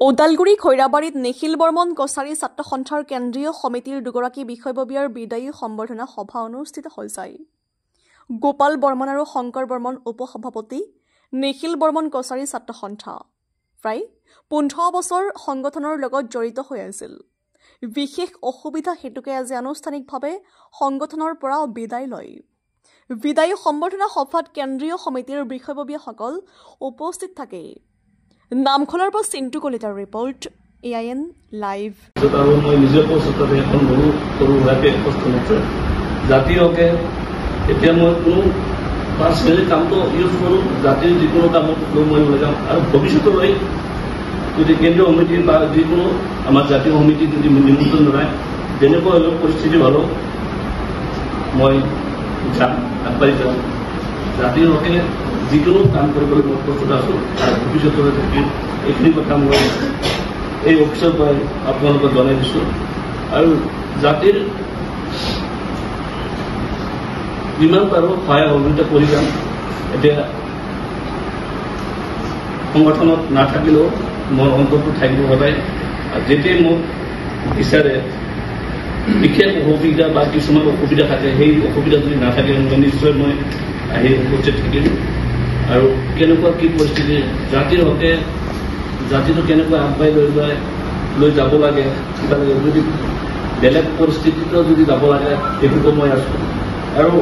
ওদালগুৰি খৈৰাবাৰীত নিখিল বৰ্মন কছাৰী ছাত্ৰ সন্থাৰ কেন্দ্ৰীয় সমিতিৰ দুগৰাকী বিষয়ববীয়াৰ বিদায়ী সম্বৰ্ধনা সভা অনুষ্ঠিত হৈছে। গোপাল বৰ্মন আৰু শংকৰ বৰ্মন উপসভাপতি, নিখিল বৰ্মন কছাৰী ছাত্ৰ সন্থা প্ৰায় 15 বছৰ সংগঠনৰ লগত জড়িত হৈ আছিল। বিশেষ অসুবিধা হেতুকে আজি আনুষ্ঠানিকভাৱে সংগঠনৰ পৰা বিদায় লয়। বিদায়ী সম্বৰ্ধনা সভাত কেন্দ্ৰীয় সমিতিৰ বিষয়ববীয়াসকল উপস্থিত থাকে। নামখলৰ পৰা চিন্তু কলিতাৰ ৰিপৰ্ট, AIN লাইভ। মই নিজে পছততে এখন সৰু সুৰাকে কষ্ট নকৰোঁ। জাতীয়কে এতিয়া মই কোনো পাৰ্চনেলি কামটো ইউজ কৰোঁ, জাতিৰ যিকোনো কামত মই ওলাই যাওঁ আৰু ভৱিষ্যতলৈ যদি কেন্দ্ৰীয় সমিতি বা যিকোনো আমাৰ জাতীয় সমিতি যদি নিমন্ত্ৰণ জনায়, যেনেকুৱা হ'লেও পৰিস্থিতি ভাল মই যাম, আগবাঢ়ি যাম। জাতিৰ হকে যিকোনো কাম কৰিবলৈ মই প্ৰস্তুত আছোঁ আৰু ভৱিষ্যতলৈ থাকিম। এইখিনি কথা মই এই অফিচৰ পৰাই আপোনালোকক জনাই দিছোঁ আৰু জাতিৰ যিমান পাৰোঁ সহায় সহযোগিতা কৰি যাম। এতিয়া সংগঠনত নাথাকিলেও মোৰ অন্তৰটো থাকিব সদায়। যেতিয়াই মোক বিচাৰে বিশেষ অসুবিধা বা কিছুমান অসুবিধা থাকে, সেই অসুবিধা যদি নাথাকে নিশ্চয় মই আহি উপস্থিত থাকিম। আৰু কেনেকুৱা কি পৰিস্থিতি জাতিৰ হকে জাতিটো কেনেকুৱা আগবাঢ়ি লৈ যাব লাগে, কিবা লাগে যদি বেলেগ পৰিস্থিতিতো যদি যাব লাগে সেইটোতো মই আছোঁ। আৰু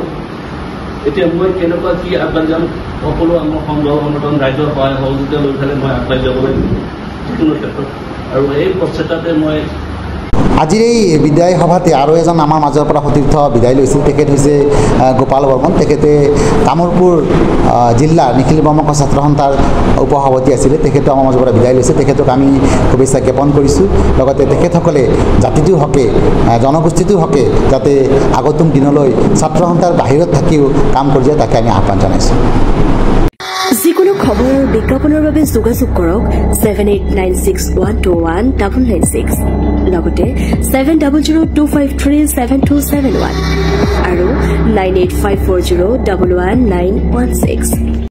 এতিয়া মই কেনেকুৱা কি আগবাঢ়ি যাম, সকলো আমাৰ সংগ্ৰহ সংগঠন ৰাইজৰ সহায় সহযোগিতা লৈ পেলাই মই আগবাঢ়ি যাব লাগিব যিকোনো ক্ষেত্ৰত। আৰু এই প্ৰচেষ্টাতে মই আজিৰ এই বিদায় সভাতে আৰু এজন আমাৰ মাজৰ পৰা সতীৰ্থ বিদায় লৈছিল। তেখেত হৈছে গোপাল বৰ্মন। তেখেতে কামৰূপৰ জিলাৰ নিখিল বৰ্মন ছাত্ৰ সন্থাৰ উপসভাপতি আছিলে। তেখেতো আমাৰ মাজৰ পৰা বিদায় লৈছে। তেখেতক আমি শুভেচ্ছা জ্ঞাপন কৰিছোঁ। লগতে তেখেতসকলে জাতিটোৰ হকে জনগোষ্ঠীটোৰ হকে যাতে আগন্তুক দিনলৈ ছাত্ৰ সন্থাৰ বাহিৰত থাকিও কাম কৰি যায়, তাকে আমি আহ্বান জনাইছোঁ। যিকোনো খবৰ আৰু বিজ্ঞাপনৰ বাবে যোগাযোগ কৰক 7896121996 লগতে 7002537271 আৰু 9854011916।